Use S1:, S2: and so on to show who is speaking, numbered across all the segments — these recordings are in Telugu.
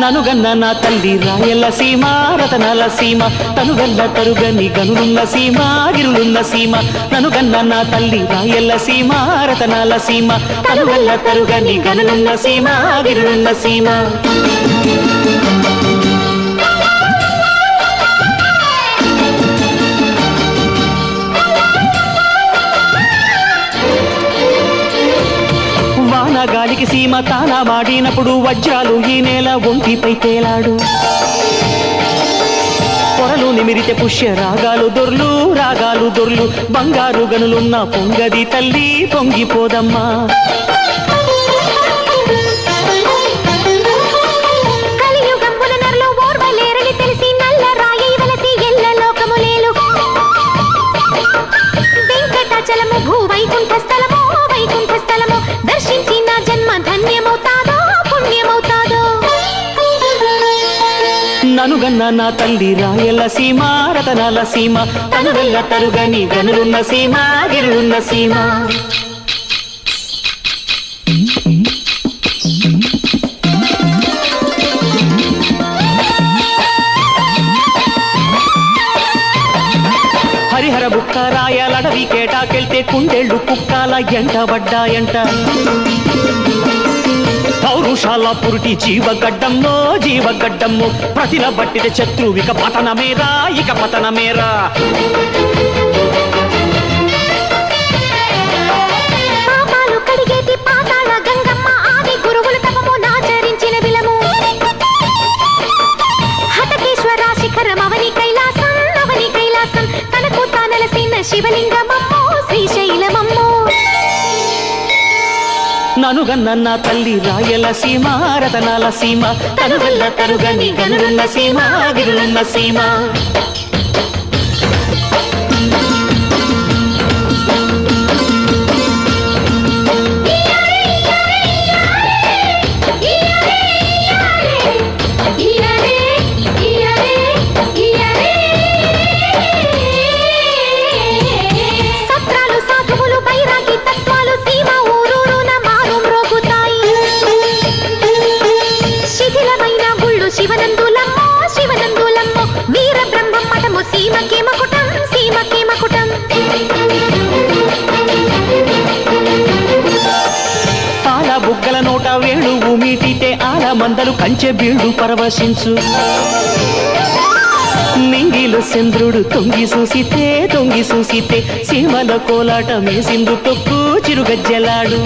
S1: ననుగన్న నా తల్లి రాయల సీమ రతనాల సీమ తనుగల్ల తరుగని గనులున్న సీమ గిరులున్న సీమ ననుగన్న నా తల్లి రాయల సీమ రతనాల సీమ తనుగల్ల తరుగని గనులున్న సీమ గిరులున్న సీమ గాలికి సీమ తానా మాడినప్పుడు వజ్రాలు ఈ నేల ఒంటిపై తేలాడు పొరలు నిమిరితే పుష్య రాగాలు దొర్లు బంగారు గనులున్న పొంగది తల్లి పొంగిపోదమ్మా ననుగన్న నా తల్లి రాయల సీమ రతనాల సీమ తనుగల్ల తరుగని గనులున్న సీమ గిరులున్న సీమ హరిహర బుక్క రాయలడవి కేటాకెళ్తే కుండెళ్ళు కుక్కాల ఎంటబడ్డాయంట పౌరుషాల పురుటి జీవగడ్డమ్మో ప్రతిల బట్టిన శత్రువిక పతనమేరా ఇక పతనమేరా పాపాలు కడిగేటి పాతాళ గంగమ్మ ఆది గురువుల తపము నాచరించిన విలము హతకేశ్వర శిఖరం అవని కైలాసం తనకు తానలసిన శివలింగమమ్మో శ్రీశైలమమ్మో ననుగన్న నా తల్లి రాయల సీమ రతనాల సీమ తనుగల్ల తరుగని గనులున్న సీమ గిరులున్న సీమ శివనందులమ్మో వీర బ్రహ్మం మఠము సీమకే మకుటం పాల బుగ్గల నోట వేణువు మీటితే ఆల మందలు కంచె బీడు పరవశించు నింగిలు చంద్రుడు తొంగి చూసితే సీమల కోలాట మేసిందు తొక్కు చిరుగజ్జలాడు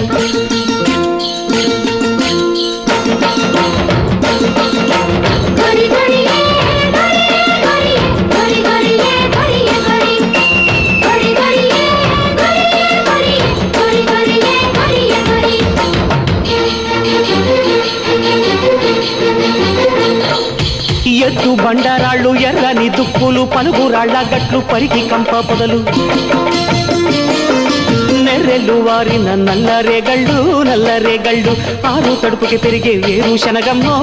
S1: ఎత్తు బండరాళ్ళు ఎర్రని దుక్కులు పలుగురాళ్ల గట్లు పరికి కంప పొదలు నెర్రెళ్ళు వారిన నల్లరేగళ్ళు ఆరు తడుపుకి పెరిగే వేరుశనగమ్మో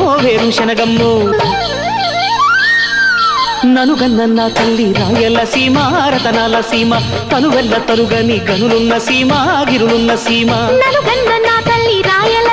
S1: ననుగన్న నా తల్లి రాయల సీమ రతనాల సీమ తనువెల్ల తరుగని గనులున్న సీమ గిరులున్న సీమ ననుగన్న నా తల్లి రాయల